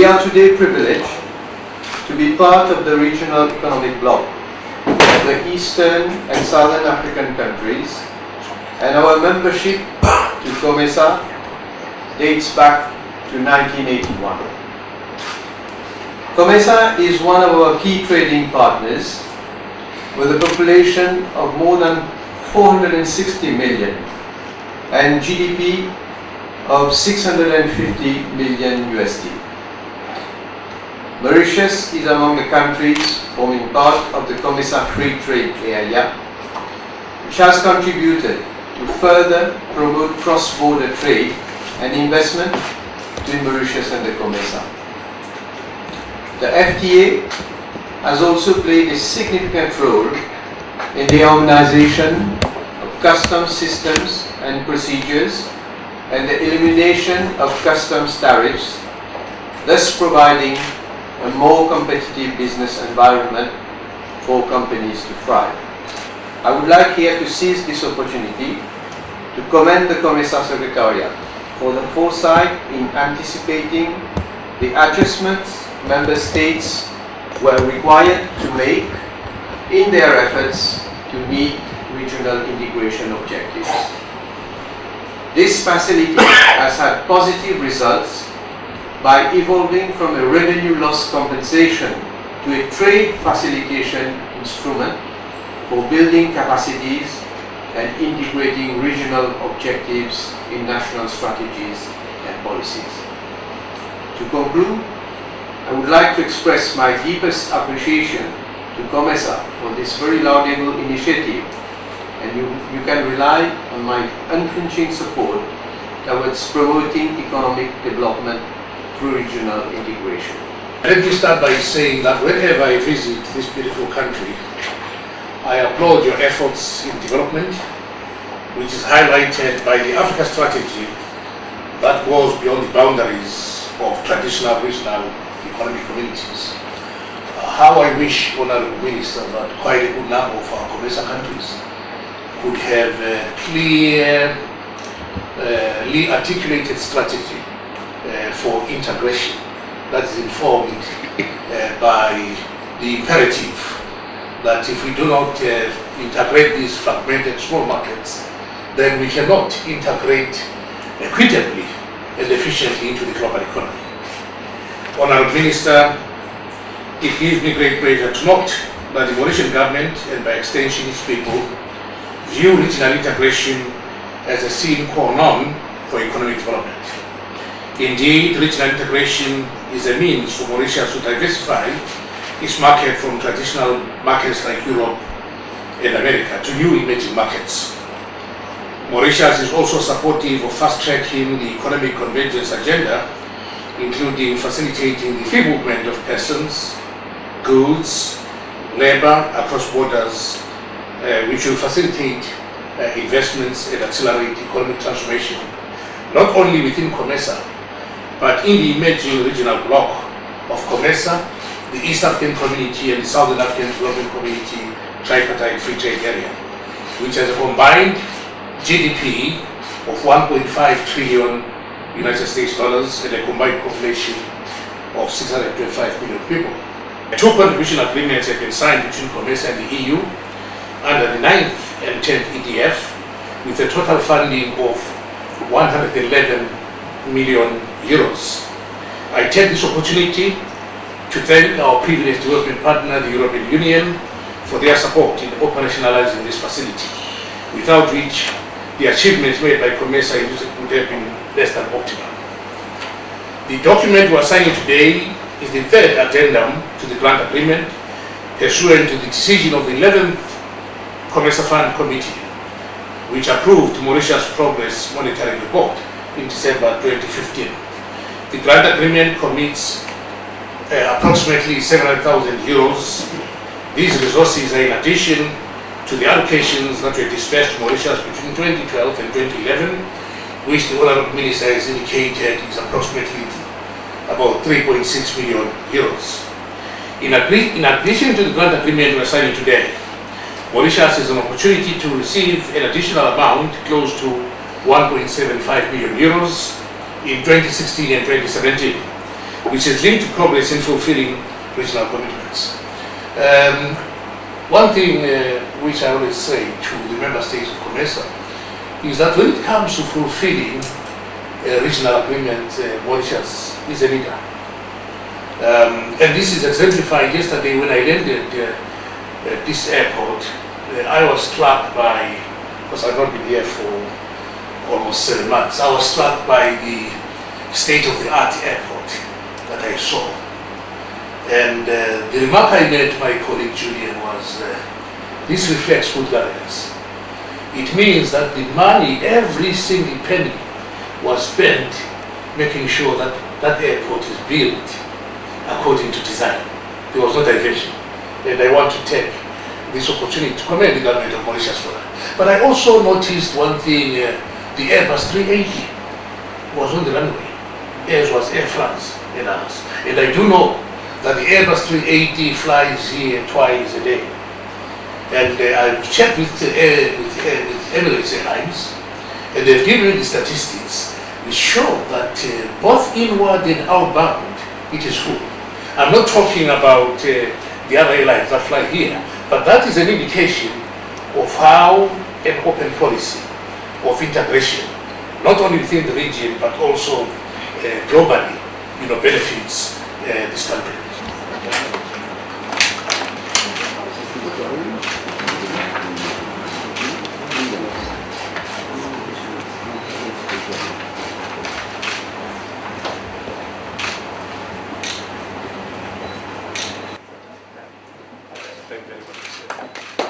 are today privileged to be part of the regional economic bloc of the Eastern and Southern African countries, and our membership to COMESA dates back to 1981. COMESA is one of our key trading partners with a population of more than 460 million and GDP of 650 million USD. Mauritius is among the countries forming part of the COMESA Free Trade Area, which has contributed to further promote cross-border trade and investment between Mauritius and the COMESA. The FTA has also played a significant role in the harmonization of customs systems and procedures and the elimination of customs tariffs, thus providing a more competitive business environment for companies to thrive. I would like here to seize this opportunity to commend the COMESA Secretariat for the foresight in anticipating the adjustments Member States were required to make in their efforts to meet regional integration objectives. This facility has had positive results by evolving from a revenue loss compensation to a trade facilitation instrument for building capacities and integrating regional objectives in national strategies and policies. To conclude, I would like to express my deepest appreciation to COMESA for this very laudable initiative, and you can rely on my unflinching support towards promoting economic development through regional integration. Let me start by saying that whenever I visit this beautiful country, I applaud your efforts in development, which is highlighted by the Africa strategy that goes beyond the boundaries of traditional regional economic communities. How I wish, Honorable Minister, that quite a good number of our COMESA countries could have a clearly articulated strategy for integration that is informed by the imperative that if we do not integrate these fragmented small markets, then we cannot integrate equitably and efficiently into the global economy. Honorable Minister, it gives me great pleasure to note that the Mauritian government, and by extension its people, view regional integration as a sine qua non for economic development. Indeed, regional integration is a means for Mauritius to diversify its market from traditional markets like Europe and America to new emerging markets. Mauritius is also supportive of fast-tracking the economic convergence agenda, including facilitating the free movement of persons, goods, labor across borders, which will facilitate investments and accelerate economic transformation, not only within COMESA, but in the emerging regional bloc of COMESA, the East African Community and the Southern African Development Community tripartite free trade area, which has a combined GDP of 1.5 trillion United States dollars and a combined population of 625 million people. Two contribution agreements have been signed between COMESA and the EU under the 9th and 10th EDF with a total funding of 111 million euros. I take this opportunity to thank our privileged development partner, the European Union, for their support in operationalizing this facility, without which the achievements made by COMESA would have been less than optimal. The document we are signing today is the third addendum to the grant agreement, pursuant to the decision of the 11th COMESA Fund Committee, which approved Mauritius Progress Monitoring Report in December 2015. The grant agreement commits approximately 700,000 euros. These resources are in addition to the allocations that were dispersed to Mauritius between 2012 and 2011, which the Honourable Minister has indicated is approximately about 3.6 million euros. In addition to the grant agreement we are signing today, Mauritius has an opportunity to receive an additional amount close to 1.75 million euros in 2016 and 2017. which is linked to progress in fulfilling regional commitments. One thing which I always say to the member states of COMESA is that when it comes to fulfilling regional agreement, Mauritius is a leader. And this is exemplified yesterday when I landed at this airport. I was struck by, because I've not been here for almost 7 months, I was struck by the state-of-the-art airport that I saw. And the remark I made to my colleague Julian was, this reflects good governance. It means that the money, every single penny, was spent making sure that that airport is built according to design. There was no diversion. And I want to take this opportunity to commend the government of Mauritius for that. But I also noticed one thing, the Airbus 380 was on the runway, as was Air France and others. And I do know that the Airbus 380 flies here twice a day. And I've checked with Emirates Airlines, and they've given me the statistics which show that both inward and outbound, it is full. I'm not talking about the other airlines that fly here, but that is an indication of how an open policy of integration, not only within the region, but also globally, benefits this country. Thank you very much.